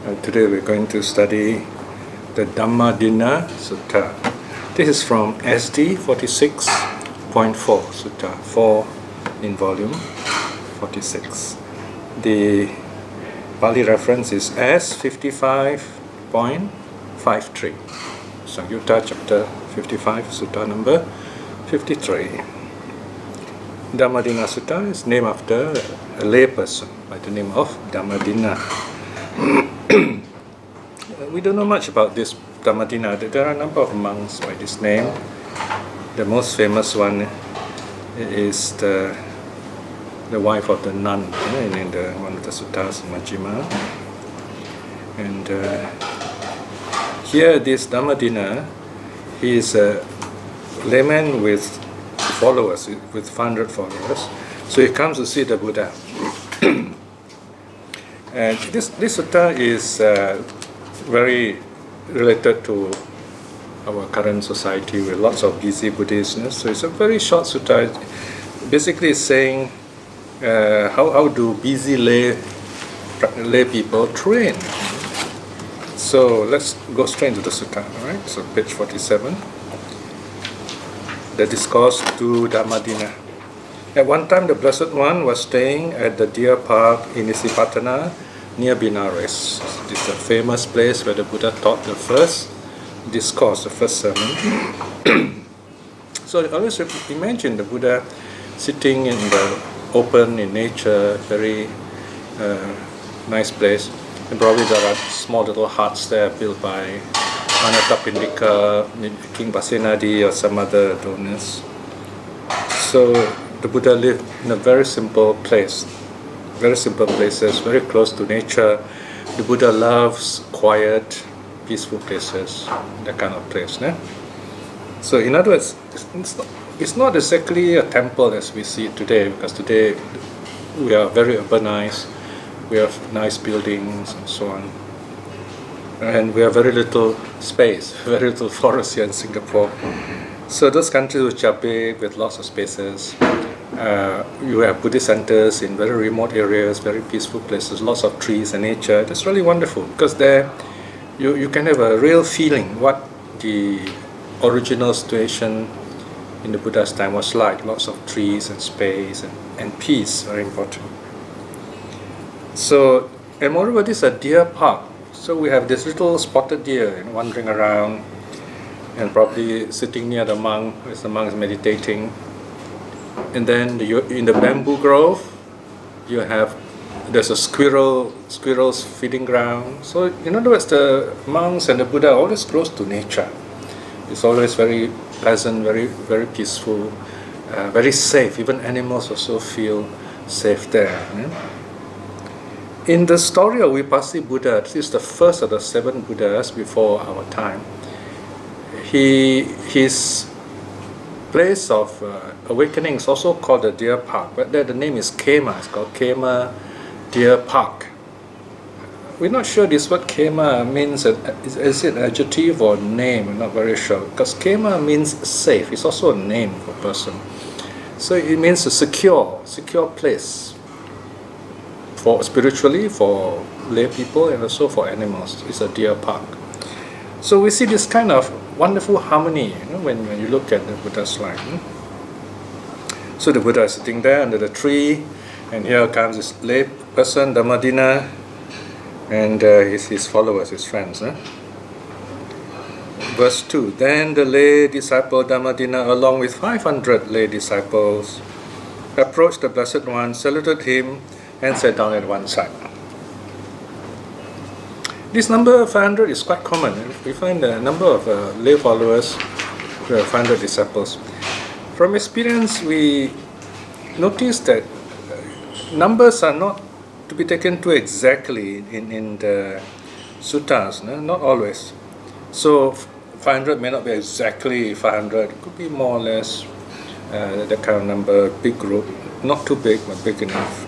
Today we're going to study the Dhammadinna Sutta. This is from SD 46.4 Sutta, 4 in volume 46. The Pali reference is S 55.53. Samyutta chapter 55, Sutta number 53. Dhammadinna Sutta is named after a lay person by the name of Dhammadinna. We don't know much about this Dhammadinna. There are a number of monks by this name. The most famous one is the wife of the nun in one of the suttas, Majjhima. And here this Dhammadinna, he is a layman with followers, with 500 followers. So he comes to see the Buddha. And this sutta is very related to our current society with lots of busy Buddhists. So it's a very short sutta. Basically it's saying how do busy lay people train. So let's go straight into the sutta. All right? So page 47. The discourse to Dhammadinna. At one time, the Blessed One was staying at the deer park in Isipatana near Benares. This is the famous place where the Buddha taught the first discourse, the first sermon. So always imagine the Buddha sitting in the open, in nature, very nice place. And probably there are small little huts there built by Anathapindika, King Pasenadi or some other donors. So the Buddha lived in a very simple place, very simple places, very close to nature. The Buddha loves quiet, peaceful places, that kind of place. So in other words, it's not exactly a temple as we see it today, because today we are very urbanized, we have nice buildings and so on. And we have very little space, very little forest here in Singapore. So those countries which are big with lots of spaces, you have Buddhist centers in very remote areas, very peaceful places, lots of trees and nature. That's really wonderful because there you can have a real feeling what the original situation in the Buddha's time was like. Lots of trees and space and peace, very important. So, and moreover, this is a deer park. So we have this little spotted deer wandering around and probably sitting near the monk as the monk is meditating. And then in the bamboo grove, there's a squirrel's feeding ground. So in other words, the monks and the Buddha are always close to nature. It's always very pleasant, very, very peaceful, very safe. Even animals also feel safe there. In the story of Vipassi Buddha, this is the first of the 7 Buddhas before our time. His place of awakening is also called the Deer Park, but there the name is Khema. It's called Khema Deer Park. We're not sure this word Khema means. Is it an adjective or name? We're not very sure. Because Khema means safe. It's also a name for a person. So it means a secure place. For spiritually, for lay people, and also for animals. It's a deer park. So we see this kind of wonderful harmony when you look at the Buddha's life. So the Buddha is sitting there under the tree, and here comes this lay person, Dhammadinna, and his followers, his friends. Verse 2, then the lay disciple Dhammadinna, along with 500 lay disciples, approached the Blessed One, saluted him, and sat down at one side. This number 500 is quite common. We find the number of lay followers who have 500 disciples. From experience, we notice that numbers are not to be taken too exactly in the suttas, not always. So 500 may not be exactly 500. It could be more or less that kind of number, big group, not too big, but big enough.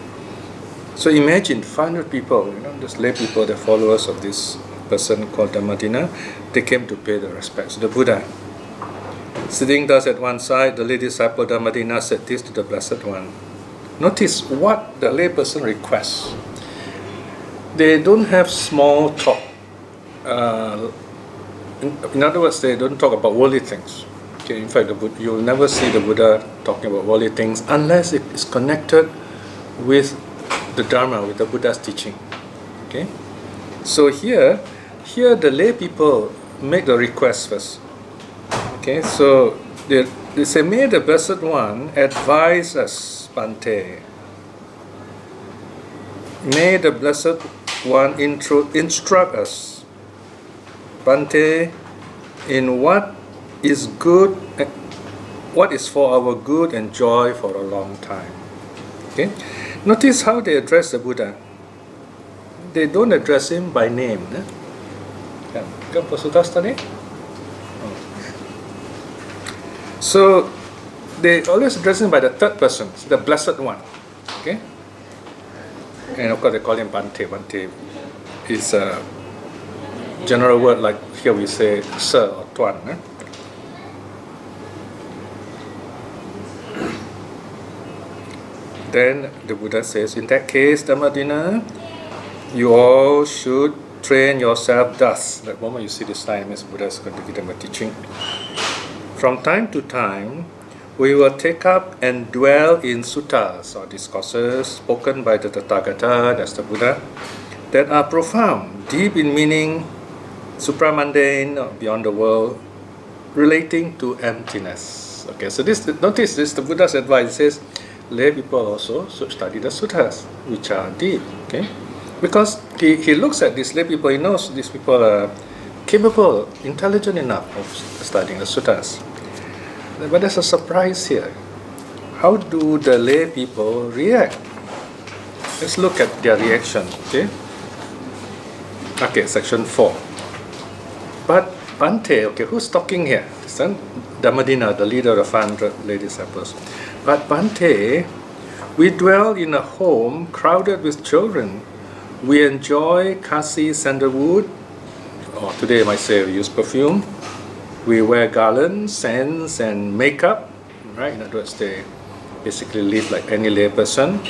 So imagine 500 people, just lay people, the followers of this person called Dhammadinna, they came to pay the respects to the Buddha. Sitting thus at one side, the lay disciple Dhammadinna said this to the Blessed One. Notice what the lay person requests. they don't have small talk. In other words, they don't talk about worldly things. Okay, in fact, you'll never see the Buddha talking about worldly things unless it is connected with the Dharma, with the Buddha's teaching. Okay, so here the lay people make the request first. Okay, so they say, may the Blessed One advise us, Bhante. May the Blessed One instruct us, Bhante, in what is good, what is for our good and joy for a long time. Okay, notice how they address the Buddha. They don't address him by name. Kan sudah tadi? So they always address him by the third person, the Blessed One. Okay, and of course they call him Bhante. Bhante is a general word, like here we say Sir or Tuan. Then the Buddha says, in that case, Dhammadina, you all should train yourself thus. The moment you see this sign, means Buddha is going to give them a teaching. From time to time, we will take up and dwell in suttas or discourses spoken by the Tathagata, that's the Buddha, that are profound, deep in meaning, supramundane, or beyond the world, relating to emptiness. Okay, so notice this, the Buddha's advice says, lay people also should study the suttas, which are deep. Okay, because he looks at these lay people, he knows these people are capable, intelligent enough of studying the suttas. But there's a surprise here. How do the lay people react? Let's look at their reaction. Okay, section 4. But Bhante, okay, who's talking here? Dhammadina, the leader of 500 lay disciples. But Bhante, we dwell in a home crowded with children. We enjoy kasi sandalwood, or today I might say we use perfume. We wear garlands, scents, and makeup, right? In other words, they basically live like any lay person.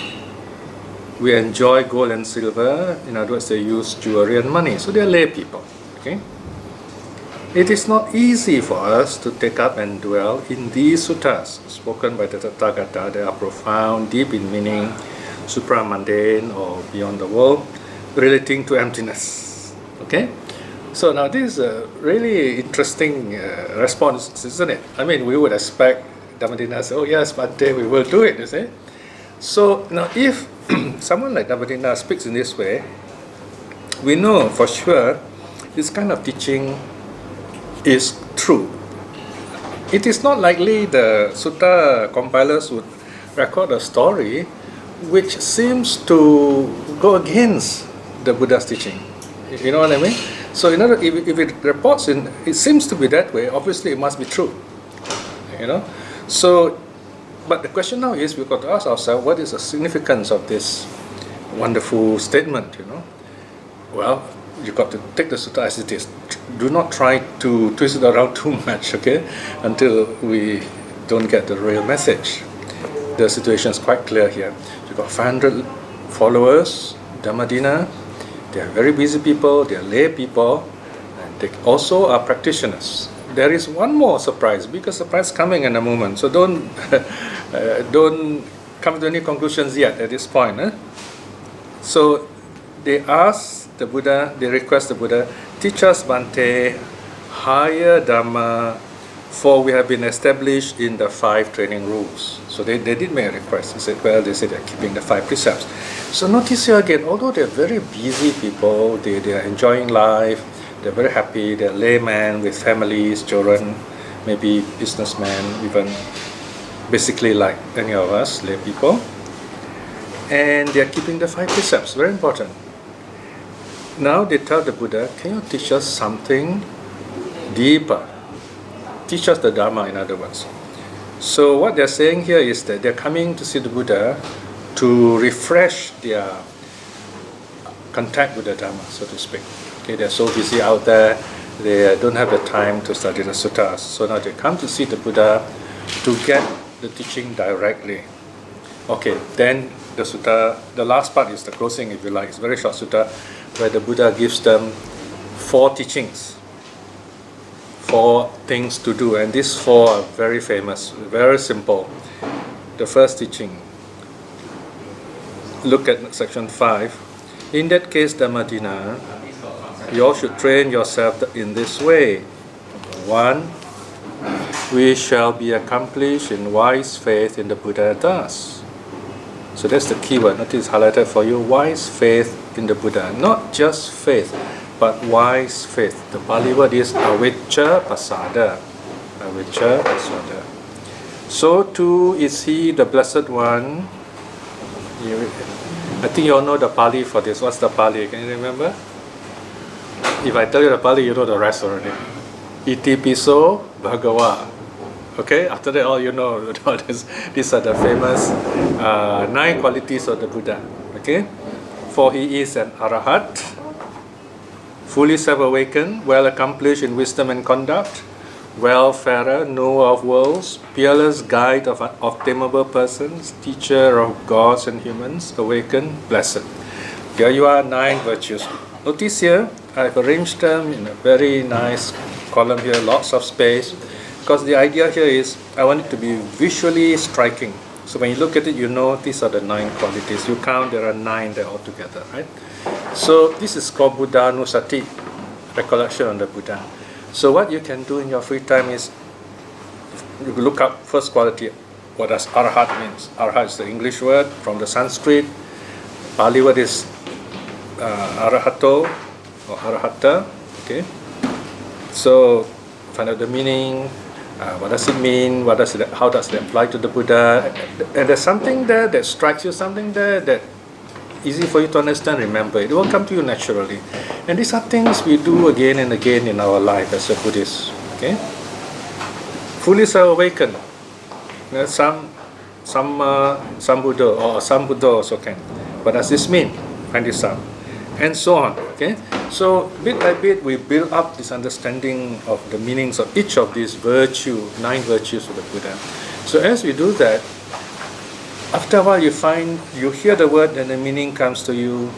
We enjoy gold and silver. In other words, they use jewelry and money. So they are lay people. Okay. It is not easy for us to take up and dwell in these suttas spoken by the Tathagata. They are profound, deep in meaning, supramundane or beyond the world, relating to emptiness. Okay. So now this is a really interesting response, isn't it? I mean, we would expect Dhammadina to say, oh yes, Bhante, we will do it, you see. So now if someone like Dhammadina speaks in this way, we know for sure this kind of teaching is true. It is not likely the sutta compilers would record a story which seems to go against the Buddha's teaching. You know what I mean? So in other, if it reports it seems to be that way, obviously it must be true. You know? So, but the question now is, we've got to ask ourselves, what is the significance of this wonderful statement, you know? Well, you've got to take the sutta as it is. Do not try to twist it around too much, okay? Until we don't get the real message. The situation is quite clear here. You've got 500 followers, Dhammadina. They are very busy people, they are lay people, and they also are practitioners. There is one more surprise, bigger surprise coming in a moment. So don't come to any conclusions yet at this point. So they ask the Buddha, they request the Buddha, teach us, Bhante, higher Dhamma, for we have been established in the 5 training rules. So they did make a request. They said, well, they said they're keeping the 5 precepts. So notice here again, although they're very busy people, they are enjoying life, they're very happy, they're laymen with families, children, maybe businessmen, even basically like any of us, lay people. And they're keeping the 5 precepts, very important. Now they tell the Buddha, can you teach us something deeper? Teach us the Dharma, in other words. So what they're saying here is that they're coming to see the Buddha to refresh their contact with the Dharma, so to speak. Okay, they're so busy out there, they don't have the time to study the suttas. So now they come to see the Buddha to get the teaching directly. Okay, then the sutta, the last part is the closing, if you like. It's a very short sutta where the Buddha gives them 4 teachings, 4 things to do, and these 4 are very famous, very simple. The first teaching, look at section 5. In that case, Dhammadina, you all should train yourself in this way. 1. We shall be accomplished in wise faith in the Buddha thus. So that's the key word. Notice highlighted for you, wise faith in the Buddha. Not just faith, but wise faith. The Pali word is avicca pasada. Avicca pasada. So too is he, the Blessed One. I think you all know the Pali for this. What's the Pali? Can you remember? If I tell you the Pali, you know the rest already. Iti piso bhagava. Okay, after that all you know. These are the famous 9 qualities of the Buddha. Okay, for he is an arahat, fully self-awakened, well accomplished in wisdom and conduct, well-farer, knower of worlds, peerless guide of untamable persons, teacher of gods and humans, awakened, blessed. Here you are, 9 virtues. Notice here, I've arranged them in a very nice column here, lots of space, because the idea here is I want it to be visually striking. So when you look at it, you know these are the 9 qualities. You count, there are 9 there altogether, right? So this is called Buddhanusati, recollection on the Buddha. So what you can do in your free time is you look up first quality. What does arahat means? Arahat is the English word from the Sanskrit. Pali word is arahato or arahata. Okay. So find out the meaning. What does it mean? How does it apply to the Buddha? And there's something there that strikes you, something there that easy for you to understand, remember. It will come to you naturally. And these are things we do again and again in our life as a Buddhist. Okay? Fully self-awakened. Some Buddha or some Buddha also can. What does this mean? Find this out. And so on. Okay? So bit by bit we build up this understanding of the meanings of each of these 9 virtues of the Buddha. So as we do that, after a while you hear the word and the meaning comes to you,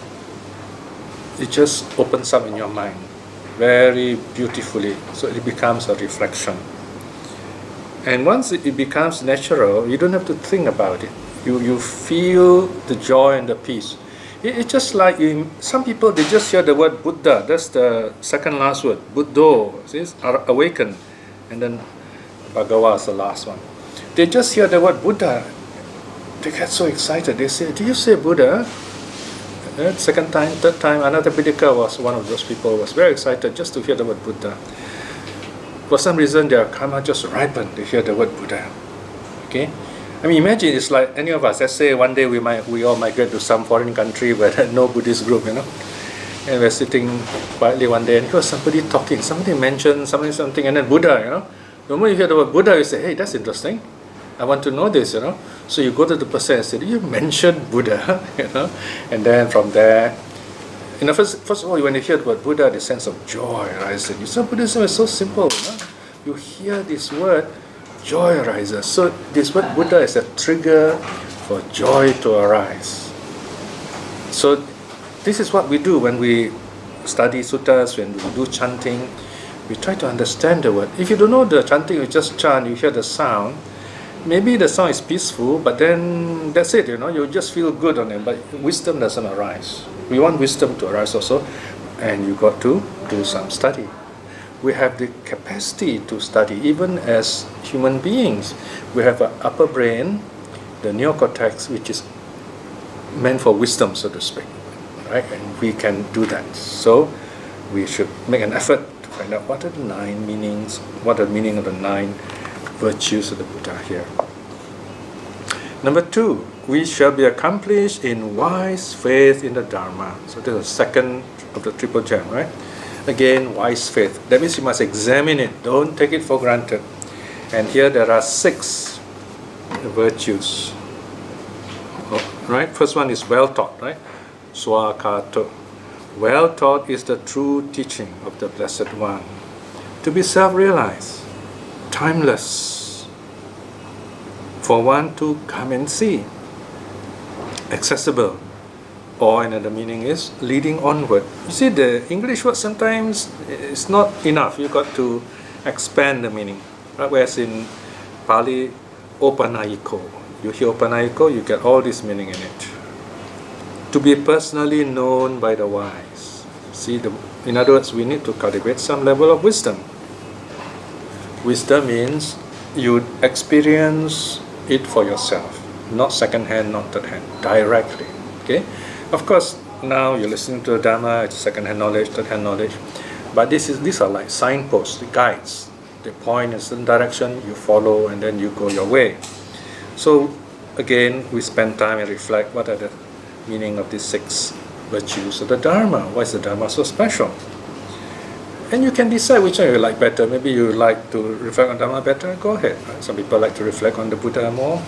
it just opens up in your mind very beautifully. So it becomes a reflection. And once it becomes natural, you don't have to think about it. You feel the joy and the peace. It's just like some people, they just hear the word Buddha. That's the second last word. Buddho is awakened. And then Bhagava is the last one. They just hear the word Buddha. They get so excited. They say, "Do you say Buddha?" Second time, third time, another Bhikkhu was one of those people who was very excited just to hear the word Buddha. For some reason, their karma just ripened to hear the word Buddha. Okay? I mean, imagine it's like any of us. Let's say one day we all migrate to some foreign country where there's no Buddhist group, and we're sitting quietly one day and hear somebody talking. Somebody mentioned something, and then Buddha, The moment you hear the word Buddha, you say, "Hey, that's interesting. I want to know this, So you go to the person and say, "You mentioned Buddha," And then from there, first of all, when you hear the word Buddha, the sense of joy arises. You say, Buddhism is so simple, You hear this word, joy arises. So this word Buddha is a trigger for joy to arise. So this is what we do when we study suttas, when we do chanting. We try to understand the word. If you don't know the chanting, you just chant, you hear the sound. Maybe the sound is peaceful, but then that's it, you just feel good on it, but wisdom doesn't arise. We want wisdom to arise also, and you got to do some study. We have the capacity to study, even as human beings. We have an upper brain, the neocortex, which is meant for wisdom, so to speak, right? And we can do that. So we should make an effort to find out what are the 9 meanings, what are the meaning of the 9 virtues of the Buddha here. Number 2, we shall be accomplished in wise faith in the Dharma. So this is the second of the triple gem, right? Again, wise faith. That means you must examine it. Don't take it for granted. And here there are 6 virtues. Right? First one is well taught, right? Swakato. Well taught is the true teaching of the Blessed One. To be self-realized, timeless, for one to come and see. accessible. Or another meaning is leading onward. You see, the English word sometimes is not enough. You got to expand the meaning. Right? Whereas in Pali, opanayiko. You hear opanayiko, you get all this meaning in it. To be personally known by the wise. See, in other words, we need to cultivate some level of wisdom. Wisdom means you experience it for yourself, not second hand, not third hand, directly. Okay. Of course, now you're listening to the Dharma, it's second-hand knowledge, third-hand knowledge. But these are like signposts, the guides. They point in a certain direction, you follow, and then you go your way. So, again, we spend time and reflect what are the meaning of these 6 virtues of the Dharma. Why is the Dharma so special? And you can decide which one you like better. Maybe you like to reflect on Dharma better, go ahead. Right? Some people like to reflect on the Buddha more.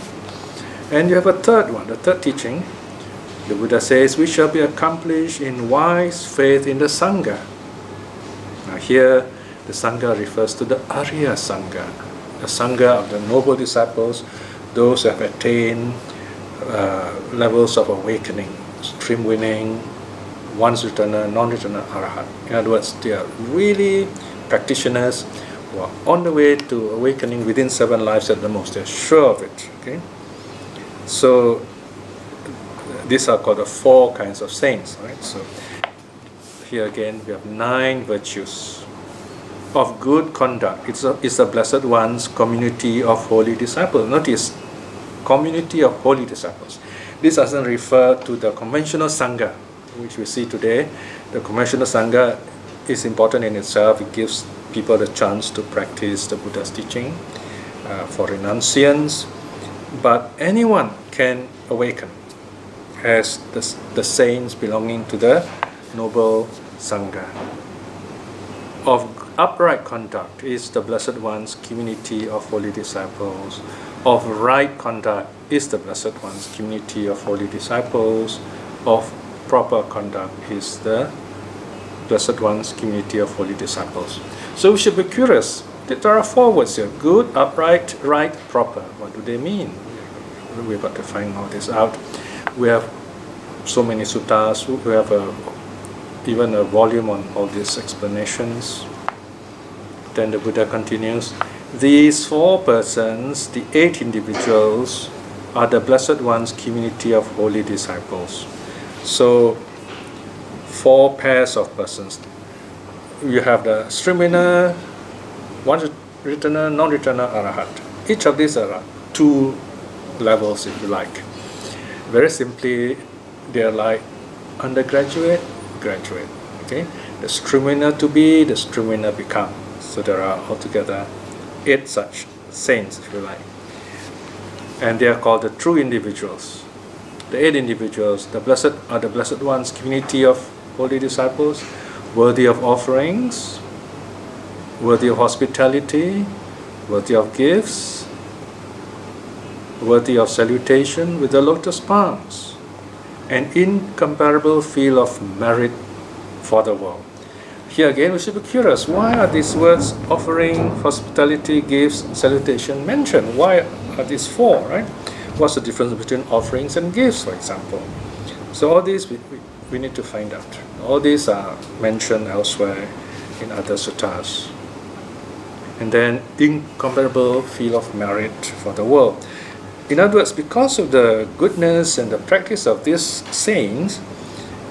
And you have a third one, the third teaching. The Buddha says, we shall be accomplished in wise faith in the Sangha. Now here, the Sangha refers to the Arya Sangha, the Sangha of the noble disciples, those who have attained levels of awakening, stream winning, once returner, non-returner Arhat. In other words, they are really practitioners who are on the way to awakening within 7 lives at the most. They are sure of it. Okay? So, these are called the 4 kinds of saints, right? So here again we have 9 virtues of good conduct. It's the Blessed One's community of holy disciples. Notice, community of holy disciples. This doesn't refer to the conventional Sangha, which we see today. The conventional Sangha is important in itself. It gives people the chance to practice the Buddha's teaching for renunciants. But anyone can awaken as the saints belonging to the noble Sangha. Of upright conduct is the Blessed One's community of holy disciples. Of right conduct is the Blessed One's community of holy disciples. Of proper conduct is the Blessed One's community of holy disciples. So we should be curious. There are 4 words here: good, upright, right, proper. What do they mean? We've got to find all this out. We have so many suttas. We have even a volume on all these explanations. Then the Buddha continues, these 4 persons, the 8 individuals, are the Blessed One's community of holy disciples. So 4 pairs of persons. You have the stream winner, one returner, non-returner, Arahat. Each of these are 2 levels, if you like. Very simply, they are like undergraduate, graduate. Okay, the stream winner to be, the stream winner become. So there are altogether 8 such saints, if you like, and they are called the true individuals. The 8 individuals, the Blessed One's community of holy disciples, worthy of offerings, worthy of hospitality, worthy of gifts, worthy of salutation with the lotus palms, an incomparable field of merit for the world. Here again, we should be curious. Why are these words offering, hospitality, gifts, salutation mentioned? Why are these 4, right? What's the difference between offerings and gifts, for example? So all these we need to find out. All these are mentioned elsewhere in other suttas. And then, incomparable field of merit for the world. In other words, because of the goodness and the practice of these saints,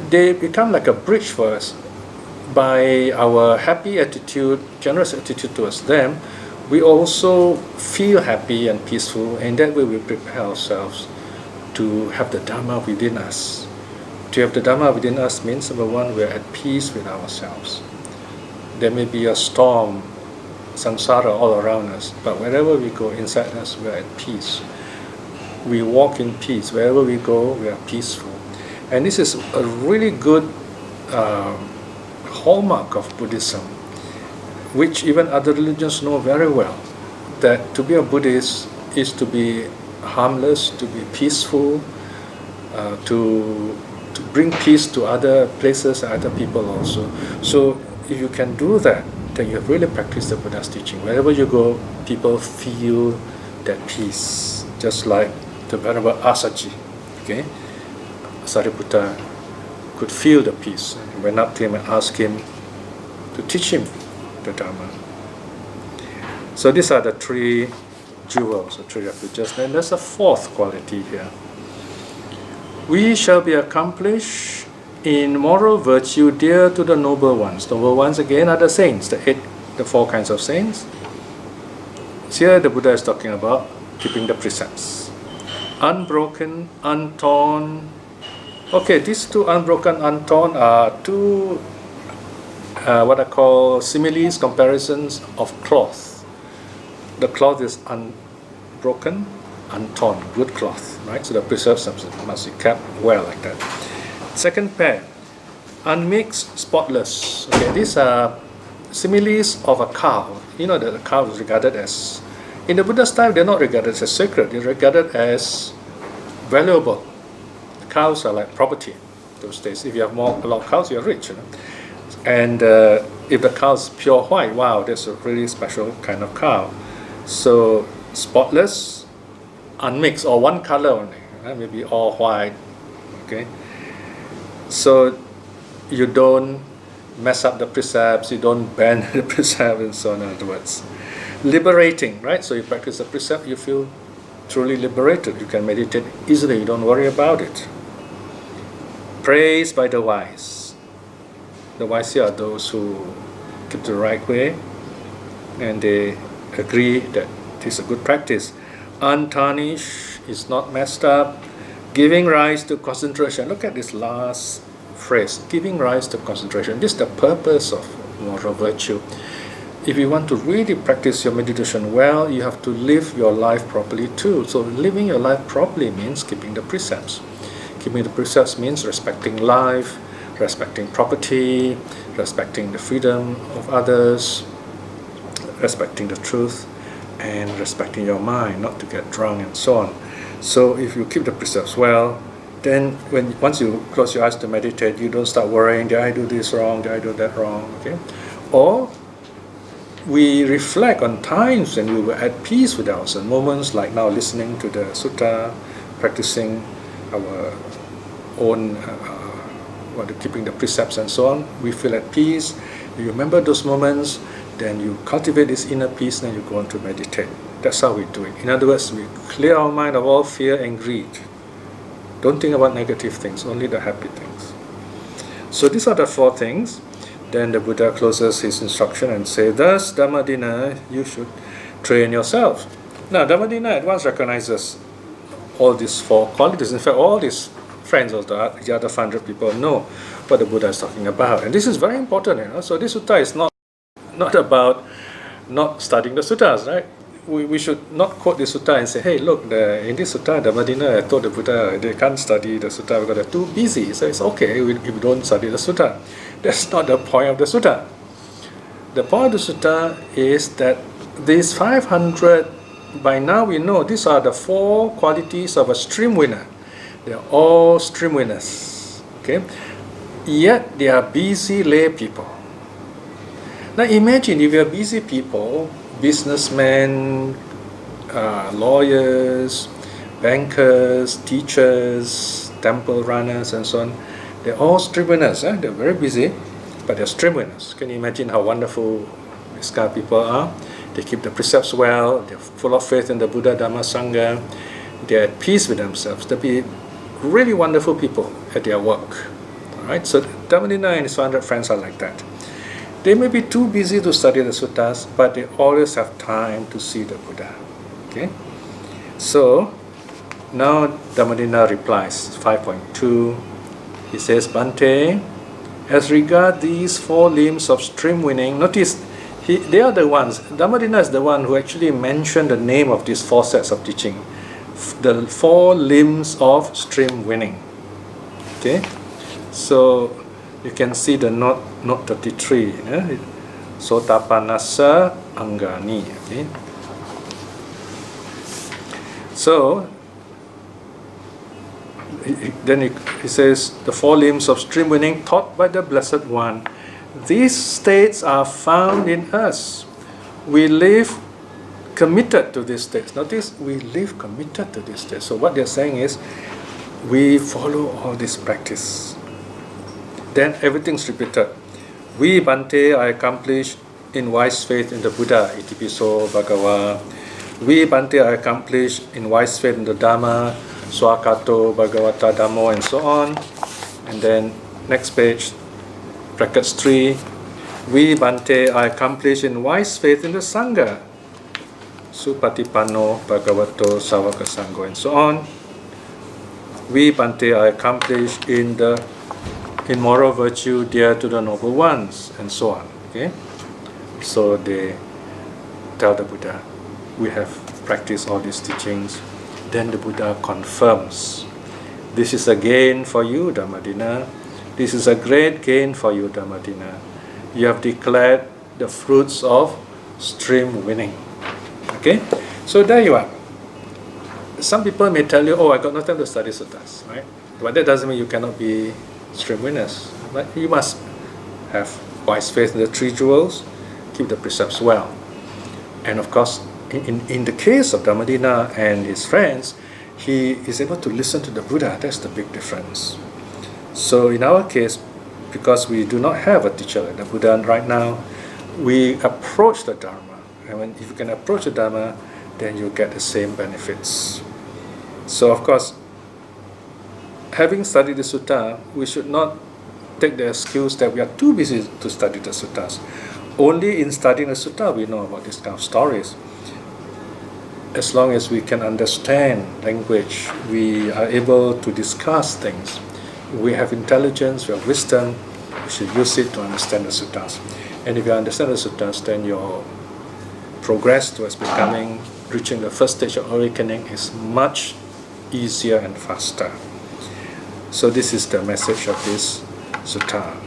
they become like a bridge for us. By our happy attitude, generous attitude towards them, we also feel happy and peaceful, and that way we prepare ourselves to have the Dharma within us. To have the Dharma within us means, number 1, we're at peace with ourselves. There may be a storm, samsara all around us, but wherever we go inside us, we're at peace. We walk in peace. Wherever we go, we are peaceful. And this is a really good hallmark of Buddhism, which even other religions know very well, that to be a Buddhist is to be harmless, to be peaceful, to bring peace to other places and other people also. So if you can do that, then you have really practiced the Buddha's teaching. Wherever you go, people feel that peace, just like the Venerable Asaji. Okay, Sariputta could feel the peace. He went up to him and asked him to teach him the Dharma. So these are the three jewels, the three refuges. Then there's a fourth quality here. We shall be accomplished in moral virtue dear to the noble ones. Noble ones again are the saints, the four kinds of saints. Here the Buddha is talking about keeping the precepts. Unbroken, untorn. Okay, these two unbroken, untorn are two what I call similes, comparisons of cloth. The cloth is unbroken, untorn, good cloth, right? So the precepts must be kept well like that. Second pair, unmixed, spotless. Okay, these are similes of a cow. You know that the cow is regarded as, in the Buddha's time, they're not regarded as sacred. They're regarded as valuable. Cows are like property those days. If you have a lot of cows, you're rich. You know? And if the cow is pure white, wow, that's a really special kind of cow. So spotless, unmixed, or one color only, right? Maybe all white. Okay. So you don't mess up the precepts, you don't bend the precept, and so on. In other words, liberating, right? So you practice the precept, you feel truly liberated. You can meditate easily. You don't worry about it. Praised by the wise. The wise here are those who keep the right way, and they agree that it is a good practice. Untarnished, is not messed up. Giving rise to concentration. Look at this last phrase. Giving rise to concentration. This is the purpose of moral virtue. If you want to really practice your meditation well, you have to live your life properly too. So living your life properly means keeping the precepts. Keeping the precepts means respecting life, respecting property, respecting the freedom of others, respecting the truth, and respecting your mind, not to get drunk and so on. So if you keep the precepts well, then once you close your eyes to meditate, you don't start worrying, did I do this wrong, did I do that wrong, okay? Or we reflect on times when we were at peace with ourselves, moments like now listening to the sutta, practicing our own, keeping the precepts and so on, we feel at peace. You remember those moments, then you cultivate this inner peace, then you go on to meditate. That's how we do it. In other words, we clear our mind of all fear and greed. Don't think about negative things, only the happy things. So these are the four things. Then the Buddha closes his instruction and says, thus, Dhammadina, you should train yourself. Now, Dhammadina at once recognizes all these four qualities. In fact, all these friends of the other 500 people know what the Buddha is talking about. And this is very important. You know? So this sutta is not about not studying the suttas, right? We should not quote the sutta and say, hey, look, in this sutta, Dhammadina told the Buddha they can't study the sutta because they're too busy. So it's okay if we don't study the sutta. That's not the point of the sutta. The point of the sutta is that these 500, by now we know these are the four qualities of a stream winner. They are all stream winners. Okay? Yet they are busy lay people. Now imagine if you are busy people, businessmen, lawyers, bankers, teachers, temple runners, and so on. They're all stream winners. They're very busy, but they're stream winners. Can you imagine how wonderful these kind of people are? They keep the precepts well. They're full of faith in the Buddha, Dhamma, Sangha. They're at peace with themselves. They'll be really wonderful people at their work. All right. So Dhammadina and his 500 friends are like that. They may be too busy to study the suttas, but they always have time to see the Buddha. Okay? So, now Dhammadina replies, 5.2. He says, Bhante, as regard these four limbs of stream winning, notice, they are the ones, Dhammadina is the one who actually mentioned the name of these four sets of teaching. The four limbs of stream winning. Okay? So, you can see the note 33. Sotapanassa Angani. Okay? So, then he says, the four limbs of stream winning taught by the Blessed One. These states are found in us. We live committed to these states. Notice, we live committed to these states. So what they're saying is, we follow all this practice. Then everything's repeated. We Bante I accomplish in wise faith in the Buddha, Itipiso Bhagava. We Bante I accomplish in wise faith in the Dhamma, Swakato Bhagavata Dhammo, and so on. And then next page, brackets 3. We Bante I accomplish in wise faith in the Sangha, Supatipanno Bhagavato Savaka Sangho, and so on. We Bante I accomplish in moral virtue dear to the noble ones, and so on. Okay, so they tell the Buddha, we have practiced all these teachings. Then the Buddha confirms, this is a gain for you, Dhammadina. This is a great gain for you, Dhammadina. You have declared the fruits of stream winning. Okay, so there you are. Some people may tell you, oh, I got no time to study suttas, right? But that doesn't mean you cannot be stream winners. Right? You must have wise faith in the three jewels, keep the precepts well. And of course, in the case of Dhammadina and his friends, he is able to listen to the Buddha. That's the big difference. So in our case, because we do not have a teacher like the Buddha right now, we approach the Dharma. And if you can approach the Dharma, then you get the same benefits. So of course, having studied the sutta, we should not take the excuse that we are too busy to study the suttas. Only in studying the sutta we know about this kind of stories. As long as we can understand language, we are able to discuss things. We have intelligence, we have wisdom, we should use it to understand the suttas. And if you understand the suttas, then your progress towards reaching the first stage of awakening is much easier and faster. So this is the message of this sutta.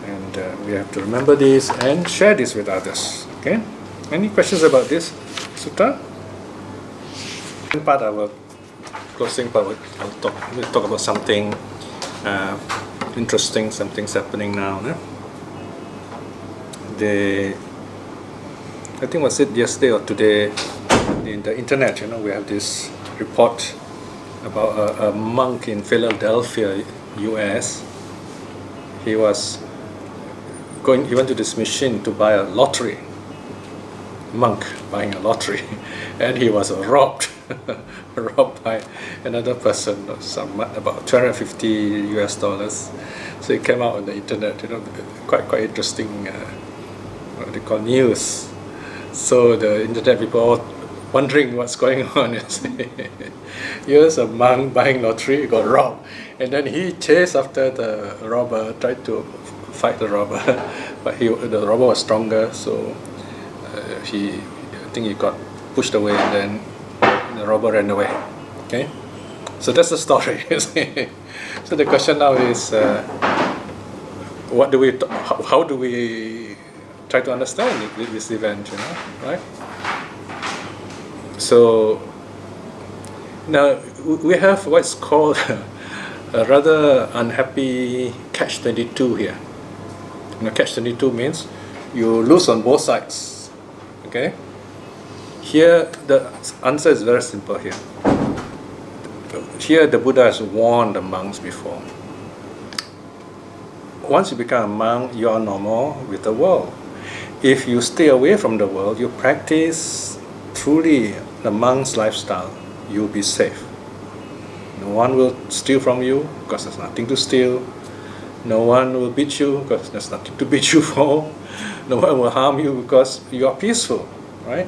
And we have to remember this and share this with others. Okay? Any questions about this sutta? Part our closing part, we'll talk about something interesting, something's happening now. No? I think was it yesterday or today in the internet, we have this report about a monk in Philadelphia, US. He went to this machine to buy a lottery. Monk buying a lottery, and he was robbed by another person, about $250 US. So it came out on the internet, quite interesting, what they call news. So the internet people are wondering what's going on. Here's a monk buying lottery, got robbed, and then he chased after the robber, tried to fight the robber, but the robber was stronger, so I think he got pushed away, and then the robber ran away. Okay, so that's the story. So the question now is, how do we try to understand this event? Right? So now we have what's called a rather unhappy catch-22 here. Catch-22 means you lose on both sides. Okay? Here the answer is very simple here. Here the Buddha has warned the monks before. Once you become a monk, you are normal with the world. If you stay away from the world, you practice truly the monk's lifestyle, you'll be safe. No one will steal from you because there's nothing to steal. No one will beat you because there's nothing to beat you for. No one will harm you because you are peaceful, right?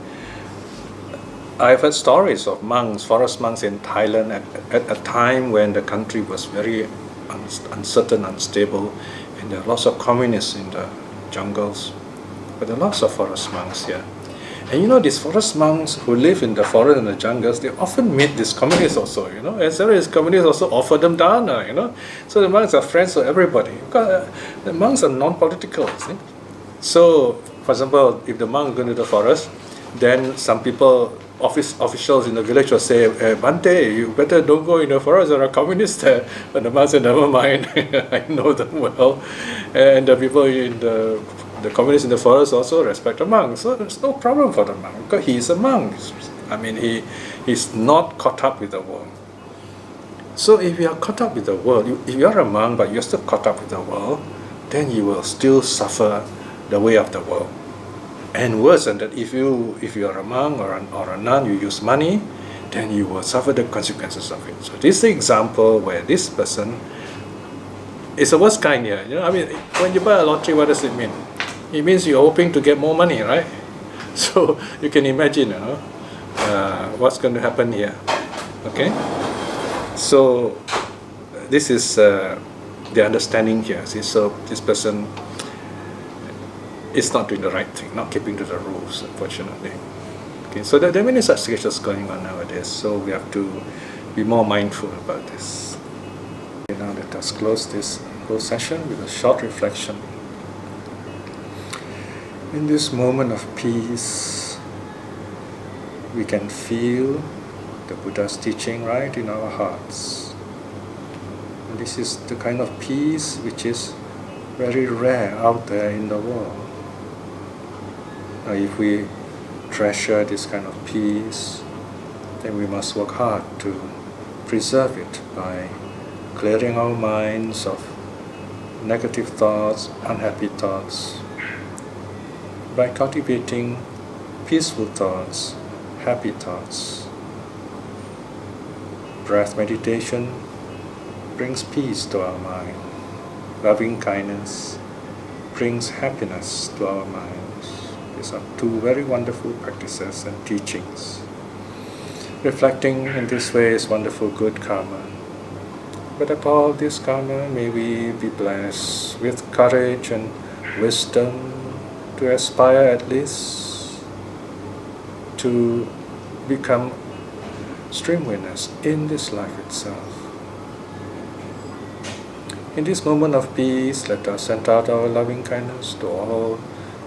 I've heard stories of monks, forest monks in Thailand at a time when the country was very uncertain, unstable, and there are lots of communists in the jungles. But there are lots of forest monks here. And these forest monks who live in the forest and the jungles, they often meet these communists also, and some of these communists also offer them dana, So the monks are friends with everybody. Because the monks are non-political, see? So, for example, if the monk goes into the forest, then some people, officials in the village will say, Bante, you better don't go in the forest, there are communists there. But the monk said, never mind, I know them well. And the people in the communists in the forest also respect the monk. So there's no problem for the monk, because he's a monk. I mean, he's not caught up with the world. So if you are caught up with the world, if you are a monk but you're still caught up with the world, then you will still suffer the way of the world. And worse than that, if you are a monk or a nun, you use money, then you will suffer the consequences of it. So this is the example where this person is the worst kind here. I mean, when you buy a lottery, what does it mean? It means you're hoping to get more money, right? So you can imagine, what's going to happen here. Okay. So this is the understanding here. See, so this person is not doing the right thing, not keeping to the rules, unfortunately. Okay, so there are many such cases going on nowadays. So we have to be more mindful about this. Okay, now let us close this whole session with a short reflection. In this moment of peace, we can feel the Buddha's teaching right in our hearts. And this is the kind of peace which is very rare out there in the world. Now, if we treasure this kind of peace, then we must work hard to preserve it by clearing our minds of negative thoughts, unhappy thoughts, by cultivating peaceful thoughts, happy thoughts. Breath meditation brings peace to our mind. Loving kindness brings happiness to our minds. These are two very wonderful practices and teachings. Reflecting in this way is wonderful good karma. But above all this karma, may we be blessed with courage and wisdom to aspire at least to become stream winners in this life itself. In this moment of peace, let us send out our loving kindness to all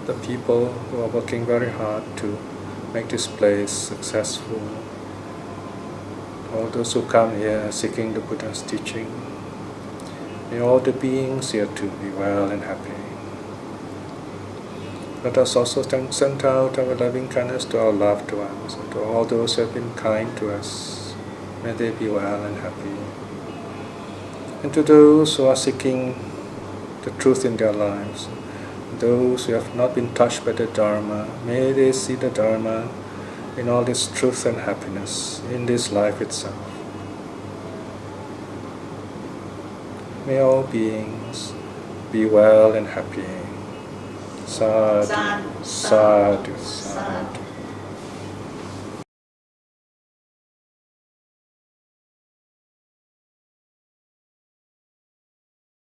the people who are working very hard to make this place successful. All those who come here seeking the Buddha's teaching. May all the beings here too be well and happy. Let us also send out our loving kindness to our loved ones, and to all those who have been kind to us. May they be well and happy. And to those who are seeking the truth in their lives, those who have not been touched by the Dharma, may they see the Dharma in all this truth and happiness in this life itself. May all beings be well and happy. Sadhu, sadhu, sadhu.